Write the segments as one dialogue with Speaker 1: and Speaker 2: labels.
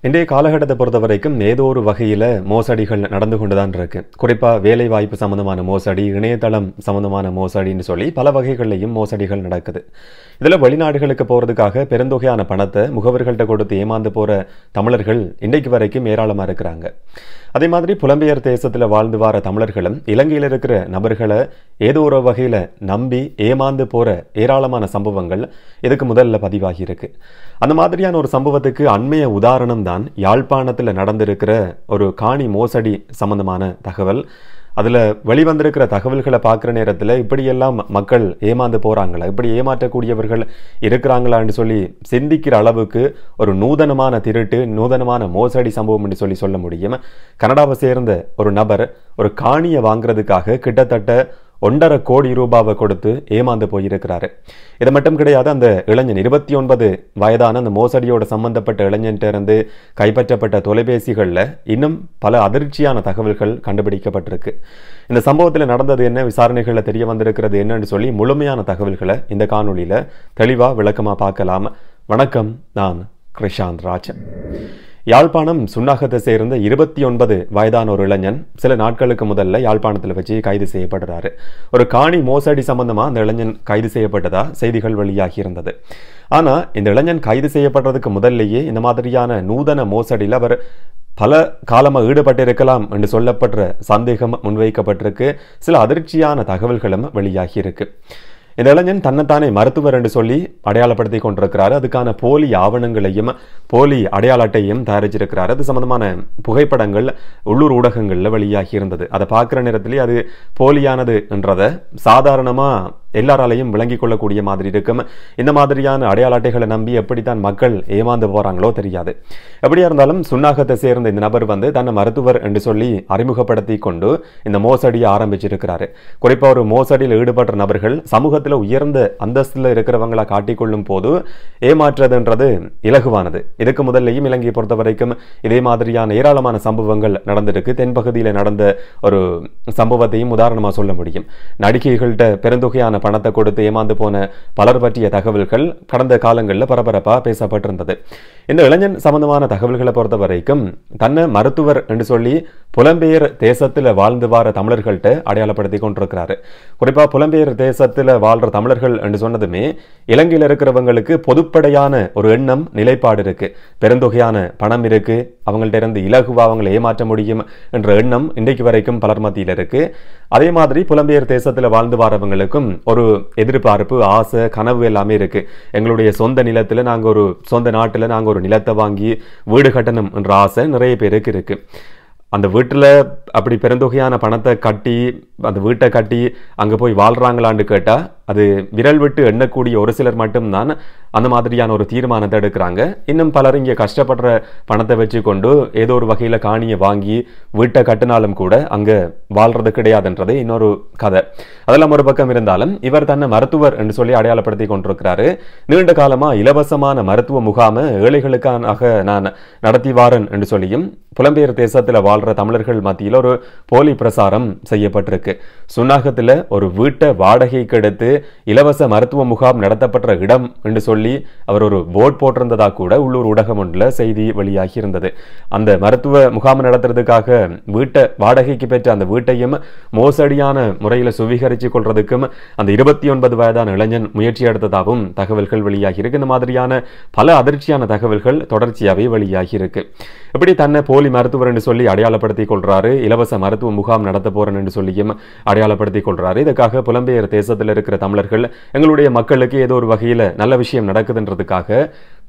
Speaker 1: இன்றைய காலகட்டத்தை பொறுத்த வரைக்கும் ஏதோ ஒரு வகையில் மோசடிகள் நடந்து கொண்டு தான் இருக்கு. குறிப்பாக வேலை வாய்ப்பு சம்மந்தமான மோசடி, இணையதளம் சம்மந்தமான மோசடின்னு சொல்லி பல வகைகள்லையும் மோசடிகள் நடக்குது. இதில் வெளிநாடுகளுக்கு போகிறதுக்காக பெருந்தொகையான பணத்தை முகவர்கள்ட்ட கொடுத்து ஏமாந்து போகிற தமிழர்கள் இன்றைக்கு வரைக்கும் ஏராளமாக இருக்கிறாங்க. அதே மாதிரி புலம்பெயர் தேசத்தில் வாழ்ந்து வர தமிழர்களும் இலங்கையில் இருக்கிற நபர்களை ஏதோ ஒரு வகையில் நம்பி ஏமாந்து போகிற ஏராளமான சம்பவங்கள் இதுக்கு முதல்ல பதிவாகி இருக்கு. அந்த மாதிரியான ஒரு சம்பவத்துக்கு அண்மைய உதாரணம் தான் யாழ்ப்பாணத்தில் நடந்திருக்கிற ஒரு காணி மோசடி சம்பந்தமான தகவல். அதில் வெளிவந்திருக்கிற தகவல்களை பார்க்குற நேரத்தில் இப்படியெல்லாம் மக்கள் ஏமாந்து போகிறாங்களா, இப்படி ஏமாற்றக்கூடியவர்கள் இருக்கிறாங்களான்னு சொல்லி சிந்திக்கிற அளவுக்கு ஒரு நூதனமான திருட்டு, நூதனமான மோசடி சம்பவம் என்று சொல்ல முடியும். கனடாவை சேர்ந்த ஒரு நபர் ஒரு காணியை வாங்குறதுக்காக கிட்டத்தட்ட 1.5 கோடி ரூபாவை கொடுத்து ஏமாந்து போயிருக்கிறாரு. இது மட்டும் கிடையாது, அந்த இளைஞன் 29 வயதான அந்த மோசடியோட சம்பந்தப்பட்ட இளைஞன்ட்ட இருந்து கைப்பற்றப்பட்ட தொலைபேசிகளில் இன்னும் பல அதிர்ச்சியான தகவல்கள் கண்டுபிடிக்கப்பட்டிருக்கு. இந்த சம்பவத்தில் நடந்தது என்ன, விசாரணைகளில் தெரிய வந்திருக்கிறது என்னன்னு சொல்லி முழுமையான தகவல்களை இந்த காணொலியில் தெளிவாக விளக்கமாக பார்க்கலாம். வணக்கம், நான் கிருஷாந்த் ராஜன். யாழ்ப்பாணம் சுன்னாகத்தை சேர்ந்த 29 வயதான ஒரு இளைஞன் சில நாட்களுக்கு முதல்ல யாழ்ப்பாணத்தில் வச்சு கைது செய்யப்படுறாரு. ஒரு காணி மோசடி சம்பந்தமா அந்த இளைஞன் கைது செய்யப்பட்டதா செய்திகள் வெளியாகி இருந்தது. ஆனா இந்த இளைஞன் கைது செய்யப்படுறதுக்கு முதல்லையே இந்த மாதிரியான நூதன மோசடியில் அவர் பல காலமாக ஈடுபட்டிருக்கலாம் என்று சொல்லப்படுற சந்தேகம் முன்வைக்கப்பட்டிருக்கு. சில அதிர்ச்சியான தகவல்களும் வெளியாகி இருக்கு. இந்த இளைஞன் தன்னைத்தானே மருத்துவர் என்று சொல்லி அடையாளப்படுத்தி கொண்டிருக்கிறாரு. அதுக்கான போலி ஆவணங்களையும் போலி அடையாள அட்டையும் தயாரிச்சிருக்கிறாரு. அது சம்பந்தமான புகைப்படங்கள் உள்ளூர் ஊடகங்களில் வெளியாகி இருந்தது. அதை பார்க்குற நேரத்திலேயே அது போலியானது என்றதை சாதாரணமாக எல்லாராலையும் விளங்கி கொள்ளக்கூடிய மாதிரி இருக்கும். இந்த மாதிரியான அடையாள அட்டைகளை நம்பி எப்படித்தான் மக்கள் ஏமாந்து போகிறாங்களோ தெரியாது. எப்படியா இருந்தாலும் சுன்னாகத்தை சேர்ந்த இந்த நபர் தன்னை மருத்துவர் என்று சொல்லி அறிமுகப்படுத்தி கொண்டு இந்த மோசடியை ஆரம்பிச்சிருக்கிறாரு. குறிப்பாக ஒரு மோசடியில் ஈடுபட்ட நபர்கள் சமூகத்தில் உயர்ந்த அந்தஸ்தில் இருக்கிறவங்களை காட்டிக்கொள்ளும் போது ஏமாற்றுறதுன்றது இலகுவானது. இதுக்கு முதல்லையும் இலங்கையை பொறுத்த வரைக்கும் இதே மாதிரியான ஏராளமான சம்பவங்கள் நடந்திருக்கு. தென்பகுதியில் நடந்த ஒரு சம்பவத்தையும் உதாரணமாக சொல்ல முடியும். நடிகைகள்கிட்ட பெருந்தொகையான பணத்தை கொடுத்து ஏமாந்து போன பலர் பற்றிய தகவல்கள் கடந்த காலங்களில் பரபரப்பாக பேசப்பட்டிருந்தது. இந்த இளைஞன் சம்பந்தமான தகவல்களை பொறுத்த வரைக்கும் தன்னை மருத்துவர் என்று சொல்லி புலம்பெயர் தேசத்தில் வாழ்ந்து வார தமிழர்கள்ட்ட அடையாளப்படுத்தி கொண்டிருக்கிறாரு. குறிப்பாக புலம்பெயர் தேசத்தில் வாழ்ற தமிழர்கள் என்று சொன்னதுமே இலங்கையில் இருக்கிறவங்களுக்கு பொதுப்படையான ஒரு எண்ணம், நிலைப்பாடு இருக்கு. பெருந்தொகையான பணம் இருக்கு, அவங்கள்ட்ட இருந்து இலகுவா அவங்களை ஏமாற்ற முடியும் என்ற எண்ணம் இன்றைக்கு வரைக்கும் பலர் மத்தியில் இருக்கு. அதே மாதிரி புலம்பெயர் தேசத்தில் வாழ்ந்து வரவங்களுக்கும் ஒரு எதிர்பார்ப்பு, ஆசை, கனவு எல்லாமே இருக்கு. எங்களுடைய சொந்த நிலத்தில் நாங்கள் ஒரு சொந்த நாட்டில் நாங்கள் ஒரு நிலத்தை வாங்கி வீடு கட்டணும் என்ற ஆசை நிறைய பேருக்கு இருக்கு. அந்த வீட்டில் அப்படி பெருந்தொகையான பணத்தை கட்டி அந்த வீட்டை கட்டி அங்கே போய் வாழ்கிறாங்களான்னு கேட்டால் அது விரல் விட்டு எண்ணக்கூடிய ஒரு சிலர் மட்டும்தான் அந்த மாதிரியான ஒரு தீர்மானத்தை எடுக்கிறாங்க. இன்னும் பலர் இங்கே கஷ்டப்படுற பணத்தை வச்சு கொண்டு ஏதோ ஒரு வகையில் காணியை வாங்கி வீட்டை கட்டினாலும் கூட அங்கே வாழ்றது கிடையாதுன்றது இன்னொரு கதை. அதெல்லாம் ஒரு பக்கம் இருந்தாலும் இவர் தன்னை மருத்துவர் என்று சொல்லி அடையாளப்படுத்தி கொண்டிருக்கிறாரு. நீண்ட காலமாக இலவசமான மருத்துவ முகாமை ஏழைகளுக்காக நான் நடத்தி வாரன் என்று சொல்லியும் புலம்பெயர் தேசத்தில் வாழ்ற தமிழர்கள் மத்தியில் ஒரு போலி பிரசாரம் செய்யப்பட்டிருக்கு. சுன்னாகத்தில் ஒரு வீட்டை வாடகைக்கு எடுத்து இலவச மருத்துவ முகாம் நடத்தப்பட்ட இடம் என்று சொல்லி அவர் ஒரு போர்ட் போட்டிருந்ததா கூட உள்ளூர் ஊடகம் ஒன்றில் செய்தி வெளியாகி இருந்தது. அந்த மருத்துவ முகாம் நடத்துறதுக்காக வீட்டை வாடகைக்கு பெற்ற அந்த வீட்டையும் மோசடியான முறையில் சுவீகரித்து கொள்றதுக்கும் அந்த 29 வயதான இளைஞன் முயற்சி எடுத்ததாகவும் தகவல்கள் வெளியாகி இருக்கு. இந்த மாதிரியான பல அதிர்ச்சியான தகவல்கள் தொடர்ச்சியாகவே வெளியாகி இருக்கு. இப்படி தன்னை போலி மருத்துவர் என்று சொல்லி அடையாளப்படுத்திக் கொள்றாரு. இலவச மருத்துவ முகாம் நடத்த போறேன் என்று சொல்லியும் அடையாளப்படுத்திக் கொள்றாரு. இதுக்காக புலம்பெயர் தேசத்தில் இருக்கிற தமிழர்கள் எங்களுடைய மக்களுக்கு ஏதோ ஒரு வகையில் நல்ல விஷயம் நடக்குதுன்றதுக்காக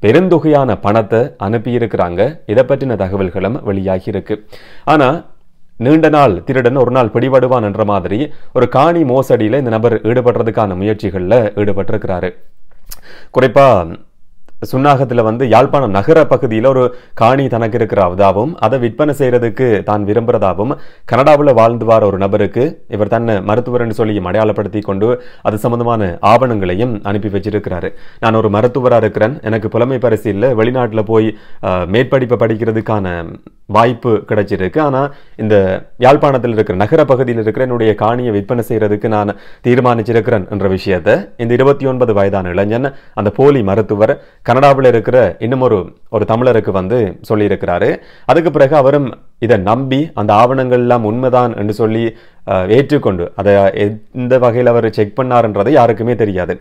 Speaker 1: பெருந்தொகையான பணத்தை அனுப்பியிருக்கிறாங்க. இதை பற்றின தகவல்களும் வெளியாகி இருக்கு. ஆனா நீண்ட நாள் திருடன் ஒரு நாள் பிடிபடுவான் என்ற மாதிரி ஒரு காணி மோசடியில் இந்த நபர் ஈடுபடுறதுக்கான முயற்சிகளில் ஈடுபட்டிருக்கிறாரு. குறிப்பா சுன்னாகத்தில் யாழ்ப்பாணம் நகர பகுதியில் ஒரு காணி தனக்கு இருக்கிறதாகவும் அதை விற்பனை செய்யறதுக்கு தான் விரும்புறதாகவும் கனடாவில் வாழ்ந்து வர ஒரு நபருக்கு இவர் தன்னை மருத்துவர் என்று சொல்லி அடையாளப்படுத்தி கொண்டு அது சம்பந்தமான ஆவணங்களையும் அனுப்பி வச்சிருக்கிறாரு. நான் ஒரு மருத்துவராக இருக்கிறேன், எனக்கு புலமை பரிசு இல்லை, வெளிநாட்டில் போய் மேற்படிப்பை படிக்கிறதுக்கான வாய்ப்பு கிடைச்சிருக்கு. ஆனால் இந்த யாழ்ப்பாணத்தில் இருக்கிற நகர பகுதியில் இருக்கிற என்னுடைய காணியை விற்பனை செய்யறதுக்கு நான் தீர்மானிச்சிருக்கிறேன் என்ற விஷயத்தை இந்த 29 வயதான இளைஞன் அந்த போலி மருத்துவர் கனடாவில் இருக்கிற இன்னும் ஒரு தமிழருக்கு வந்து சொல்லியிருக்கிறாரு. அதுக்கு பிறகு அவரும் இதை நம்பி அந்த ஆவணங்கள் எல்லாம் உண்மைதான் என்று சொல்லி ஏற்றுக்கொண்டு அதை எந்த வகையில் அவர் செக் பண்ணார்ன்றது யாருக்குமே தெரியாது.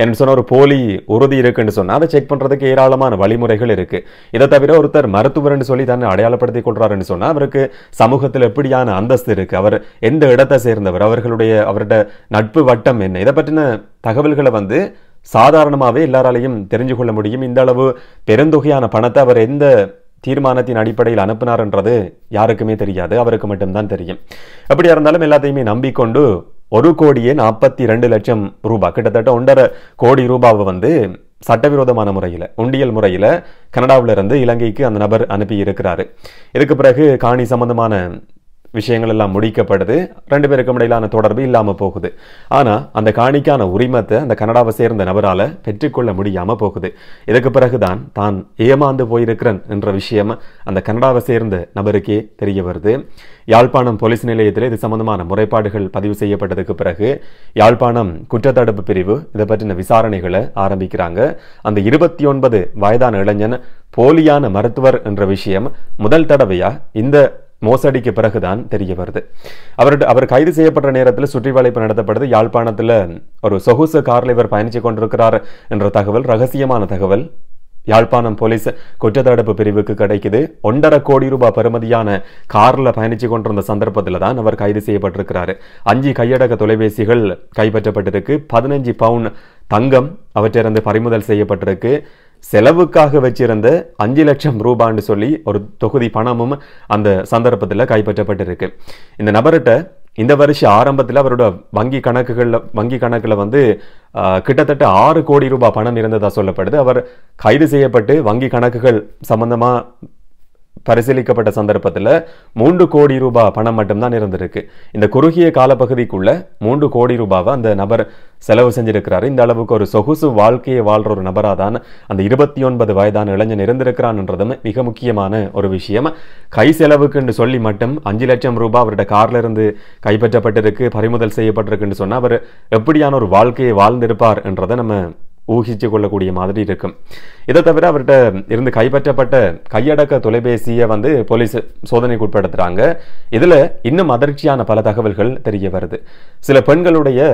Speaker 1: என்று சொன்ன ஒரு போலி உறுதி இருக்குன்னு சொன்னால் அதை செக் பண்ணுறதுக்கு ஏராளமான வழிமுறைகள் இருக்கு. இதை தவிர ஒருத்தர் மருத்துவர்னு சொல்லி தன்னை அடையாளப்படுத்தி கொள்றாருன்னு சொன்னால் அவருக்கு சமூகத்தில் எப்படியான அந்தஸ்து இருக்கு, அவர் எந்த இடத்தை சேர்ந்தவர், அவரோட நட்பு வட்டம் என்ன, இதை பற்றின தகவல்களை வந்து சாதாரணமாகவே எல்லாராலையும் தெரிஞ்சு கொள்ள முடியும். இந்த அளவு பெருந்தொகையான பணத்தை அவர் எந்த தீர்மானத்தின் அடிப்படையில் அனுப்பினார்ன்றது யாருக்குமே தெரியாது, அவருக்கு மட்டும்தான் தெரியும். அப்படியா இருந்தாலும் எல்லாத்தையுமே நம்பிக்கொண்டு 1,42,00,000 ரூபாய், கிட்டத்தட்ட 1.5 கோடி ரூபாவை வந்து சட்டவிரோதமான முறையில் உண்டியல் முறையில் கனடாவில இருந்து இலங்கைக்கு அந்த நபர் அனுப்பி இருக்கிறாரு. இதுக்கு பிறகு காணி சம்பந்தமான விஷயங்கள் எல்லாம் முடிக்கப்படுது. 2 பேருக்கும் இடையிலான தொடர்பு இல்லாமல் போகுது. ஆனால் அந்த காணிக்கான உரிமத்தை அந்த கனடாவை சேர்ந்த நபரால் பெற்றுக்கொள்ள முடியாமல் போகுது. இதுக்கு பிறகுதான் தான் ஏமாந்து போயிருக்கிறேன் என்ற விஷயம் அந்த கனடாவை சேர்ந்த நபருக்கே தெரிய வருது. யாழ்ப்பாணம் போலீஸ் நிலையத்தில் இது சம்பந்தமான முறைப்பாடுகள் பதிவு செய்யப்பட்டதுக்கு பிறகு யாழ்ப்பாணம் குற்றத்தடுப்பு பிரிவு இதை பற்றின விசாரணைகளை ஆரம்பிக்கிறாங்க. அந்த 29 வயதான இளைஞன் போலியான மருத்துவர் என்ற விஷயம் முதல் தடவையா இந்த மோசடிக்கு பிறகுதான் தெரிய வருது. அவர் கைது செய்யப்பட்ட நேரத்தில் சுற்றி வளைப்பு நடத்தப்படுது. யாழ்ப்பாணத்தில் ஒரு சொகுசு காரில் இவர் பயணிச்சு கொண்டிருக்கிறார் என்ற தகவல், ரகசியமான தகவல் யாழ்ப்பாணம் போலீஸ் குற்றத்தடுப்பு பிரிவுக்கு கிடைக்குது. 1.5 கோடி ரூபாய் பெறுமதியான காரில் பயணிச்சு கொண்டிருந்த சந்தர்ப்பத்தில் தான் அவர் கைது செய்யப்பட்டிருக்கிறாரு. 5 கையடக்க தொலைபேசிகள் கைப்பற்றப்பட்டிருக்கு. 15 பவுன் தங்கம் அவற்றிலிருந்து பறிமுதல் செய்யப்பட்டிருக்கு. செலவுக்காக வச்சிருந்த 5 லட்சம் ரூபான்னு சொல்லி ஒரு தொகுதி பணமும் அந்த சந்தர்ப்பத்தில் கைப்பற்றப்பட்டிருக்கு. இந்த நபர்கிட்ட இந்த வருஷ ஆரம்பத்தில் அவரோட வங்கி கணக்குல வந்து கிட்டத்தட்ட 6 கோடி ரூபாய் பணம் இருந்ததா சொல்லப்படுது. அவர் கைது செய்யப்பட்டு வங்கி கணக்குகள் சம்பந்தமா பரிசீலிக்கப்பட்ட சந்தர்ப்பத்தில் 3 கோடி ரூபாய் பணம் மட்டும்தான் இருந்திருக்கு. இந்த குறுகிய காலப்பகுதிக்குள்ள 3 கோடி ரூபாவை அந்த நபர் செலவு செஞ்சிருக்கிறாரு. இந்த அளவுக்கு ஒரு சொகுசு வாழ்க்கையை வாழ்ற ஒரு நபராக தான் அந்த 29 வயதான இளைஞன் இருந்திருக்கிறான்ன்றதும் மிக முக்கியமான ஒரு விஷயம். கை செலவுக்குன்னு சொல்லி மட்டும் 5 லட்சம் ரூபாய் அவருடைய கார்ல இருந்து கைப்பற்றப்பட்டிருக்கு, பறிமுதல் செய்யப்பட்டிருக்குன்னு சொன்னா அவர் எப்படியான ஒரு வாழ்க்கையை வாழ்ந்திருப்பார் என்றதை நம்ம ஊகிச்சு கொள்ளக்கூடிய மாதிரி இருக்கும். இதை தவிர அவர்கிட்ட இருந்து கைப்பற்றப்பட்ட கையடக்க தொலைபேசியை வந்து போலீஸ் சோதனைக்கு உட்படுத்துறாங்க. இதுல இன்னும் அதிர்ச்சியான பல தகவல்கள் தெரிய வருது. சில பெண்களுடைய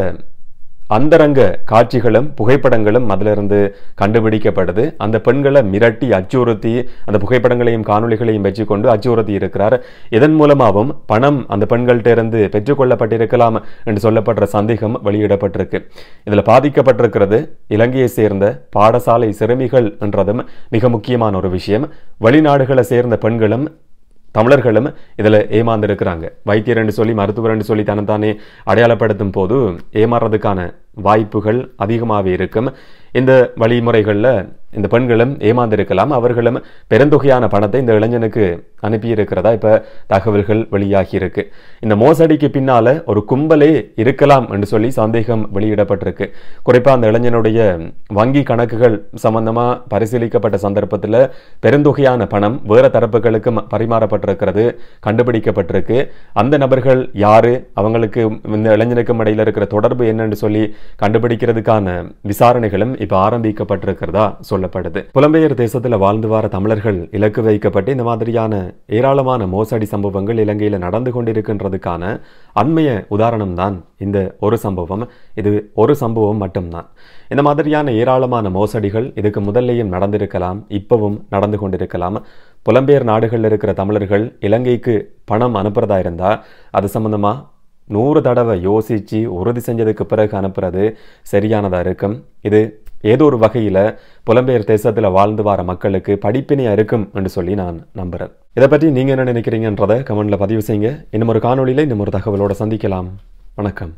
Speaker 1: அந்தரங்க காட்சிகளும் புகைப்படங்களும் அதிலிருந்து கண்டுபிடிக்கப்படுது. அந்த பெண்களை மிரட்டி அச்சுறுத்தி அந்த புகைப்படங்களையும் காணொலிகளையும் வச்சுக்கொண்டு அச்சுறுத்தி இருக்கிறார். இதன் மூலமாகவும் பணம் அந்த பெண்கள்கிட்ட இருந்து பெற்றுக்கொள்ளப்பட்டிருக்கலாம் என்று சொல்லப்படுற சந்தேகம் வெளியிடப்பட்டிருக்கு. இதில் பாதிக்கப்பட்டிருக்கிறது இலங்கையை சேர்ந்த பாடசாலை சிறுமிகள் என்றதும் மிக முக்கியமான ஒரு விஷயம். வெளிநாடுகளை சேர்ந்த பெண்களும் தமிழர்களும் இதில் ஏமாந்திருக்கிறாங்க. வைத்தியர் என்று சொல்லி மருத்துவர் என்று சொல்லி தன்னைத்தானே அடையாளப்படுத்தும் போது ஏமாறுறதுக்கான வாய்ப்புகள் அதிகமாகவே இருக்கும். இந்த வழிமுறைகளில் இந்த பெண்களும் ஏமாந்திருக்கலாம். அவர்களும் பெருந்தொகையான பணத்தை இந்த இளைஞனுக்கு அனுப்பியிருக்கிறதா இப்போ தகவல்கள் வெளியாகி இருக்கு. இந்த மோசடிக்கு பின்னால ஒரு கும்பலே இருக்கலாம் என்று சொல்லி சந்தேகம் வெளியிடப்பட்டிருக்கு. குறிப்பாக அந்த இளைஞனுடைய வங்கி கணக்குகள் சம்பந்தமா பரிசீலிக்கப்பட்ட சந்தர்ப்பத்தில் பெருந்தொகையான பணம் வேற தரப்புகளுக்கும் பரிமாறப்பட்டிருக்கிறது கண்டுபிடிக்கப்பட்டிருக்கு. அந்த நபர்கள் யாரு, அவங்களுக்கு இந்த இளைஞனுக்கும் இடையில இருக்கிற தொடர்பு என்னன்னு சொல்லி கண்டுபிடிக்கிறதுக்கான விசாரணைகளும் இப்ப ஆரம்பிக்கப்பட்டிருக்கிறதா சொல்லப்படுது. புலம்பெயர் தேசத்துல வாழ்ந்து வர தமிழர்கள் இலக்கு வைக்கப்பட்டு இந்த மாதிரியான ஏராளமான மோசடி சம்பவங்கள் இலங்கையில நடந்து கொண்டிருக்கின்றதுக்கான அண்மைய உதாரணம் தான் இந்த ஒரு சம்பவம். இது ஒரு சம்பவம் மட்டும்தான். இந்த மாதிரியான ஏராளமான மோசடிகள் இதுக்கு முதல்லையும் நடந்திருக்கலாம், இப்பவும் நடந்து கொண்டிருக்கலாம். புலம்பெயர் நாடுகளில் இருக்கிற தமிழர்கள் இலங்கைக்கு பணம் அனுப்புறதா இருந்தா அது சம்பந்தமா 100 தடவை யோசிச்சு உறுதி செஞ்சதுக்கு பிறகு அனுப்புறது சரியானதா இருக்கும். இது ஏதோ ஒரு வகையில புலம்பெயர் தேசத்துல வாழ்ந்து வர மக்களுக்கு படிப்பினையா இருக்கும் என்று சொல்லி நான் நம்புறேன். இதை பற்றி நீங்க என்ன நினைக்கிறீங்கன்றதை கமெண்ட்ல பதிவு செய்யுங்க. இன்னும் ஒரு காணொளியில இன்னும் ஒரு தகவலோட சந்திக்கலாம். வணக்கம்.